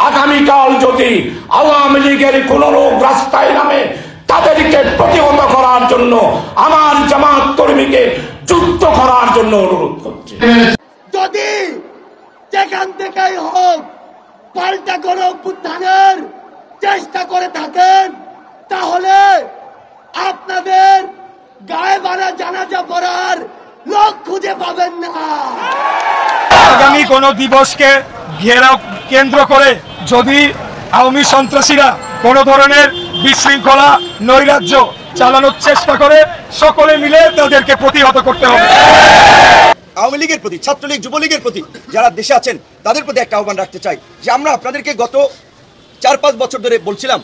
আগামীকাল যদি আওয়ামী লীগের কোন লোক রাস্তায় নামে তাদেরকে প্রতিহত করার জন্য আমার জামাত কর্মীকে যুদ্ধ করার জন্য অনুরোধ করছি। যদি যেখান থেকেই হোক পাল্টা করে অভ্যুত্থানের চেষ্টা করে থাকেন, তাহলে আপনাদের গায়ে বাড়া জানাজা পড়ার লোক খুঁজে পাবেন না। আগামী কোন দিবসকে ঘেরাও কেন্দ্র করে যদি আওয়ামী সন্ত্রাসীরা কোন ধরনের বিশৃঙ্খলা নৈরাজ্য চালানোর চেষ্টা করে, সকলে মিলে তাদেরকে প্রতিহত করতে হবে। আওয়ামী লীগের প্রতি, ছাত্রলীগ, যুবলীগের প্রতি যারা দেশে আছেন তাদের প্রতি একটা আহ্বান রাখতে চাই যে আমরা আপনাদেরকে গত 4-5 বছর ধরে বলছিলাম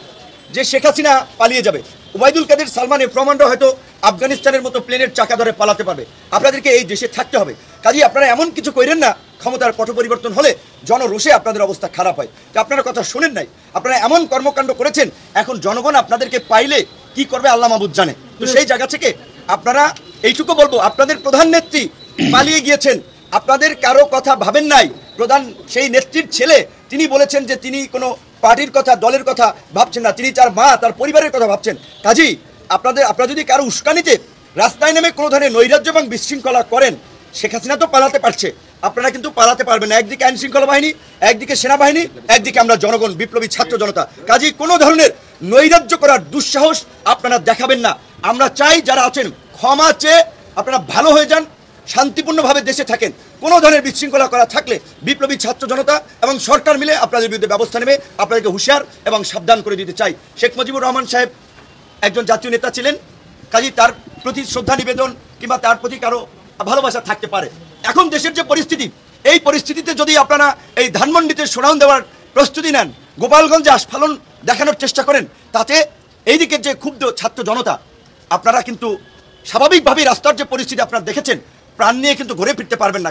যে শেখ হাসিনা পালিয়ে যাবে, ওবায়দুল কাদের, সালমানের প্রমাণরা হয়তো আফগানিস্তানের মতো প্লেনের চাকা ধরে পালাতে পারবে, আপনাদেরকে এই দেশে থাকতে হবে। কাজেই আপনারা এমন কিছু করেন না ক্ষমতার পট পরিবর্তন হলে জনরোষে আপনাদের অবস্থা খারাপ হয়। যে আপনারা কথা শোনেন নাই, আপনারা এমন কর্মকাণ্ড করেছেন, এখন জনগণ আপনাদেরকে পাইলে কি করবে আল্লাহ মাহবুব জানে। তো সেই জায়গা থেকে আপনারা এইটুকু বলবো, আপনাদের প্রধান নেত্রী পালিয়ে গিয়েছেন, আপনাদের কারো কথা ভাবেন নাই। প্রধান সেই নেত্রীর ছেলে তিনি বলেছেন যে তিনি কোনো পার্টির কথা, দলের কথা ভাবছেন না, তিনি তার মা, তার পরিবারের কথা ভাবছেন। কাজেই আপনারা যদি কারো উস্কানিতে রাস্তায় নেমে কোনো ধরনের নৈরাজ্য এবং বিশৃঙ্খলা করেন, শেখ হাসিনা তো পালাতে পারছে, আপনারা কিন্তু পালাতে পারবেন না। একদিকে আইন শৃঙ্খলা বাহিনী, একদিকে সেনাবাহিনী, একদিকে আমরা জনগণ, বিপ্লবী ছাত্র জনতা। কাজেই কোনো ধরনের নৈরাজ্য করার দুঃসাহস আপনারা দেখাবেন না। আমরা চাই যারা আছেন ক্ষমা চেয়ে আপনারা ভালো হয়ে যান, শান্তিপূর্ণভাবে দেশে থাকেন। কোনো ধরনের বিশৃঙ্খলা করা থাকলে বিপ্লবী ছাত্র জনতা এবং সরকার মিলে আপনাদের বিরুদ্ধে ব্যবস্থা নেবে। আপনাদেরকে হুঁশিয়ার এবং সাবধান করে দিতে চাই। শেখ মুজিবুর রহমান সাহেব একজন জাতীয় নেতা ছিলেন, কাজেই তার প্রতি শ্রদ্ধা নিবেদন কিংবা তার প্রতি কারো ভালোবাসা থাকতে পারে। এখন দেশের যে পরিস্থিতি, এই পরিস্থিতিতে যদি আপনারা এই ধানমন্ডিতে শোডাউন দেওয়ার প্রস্তুতি নেন, গোপালগঞ্জে আস্ফালন দেখানোর চেষ্টা করেন, তাতে এই দিকের যে ক্ষুব্ধ ছাত্র জনতা, আপনারা কিন্তু স্বাভাবিকভাবেই রাস্তার যে পরিস্থিতি আপনারা দেখেছেন, প্রাণ নিয়ে কিন্তু ঘুরে ফিরতে পারবেন না।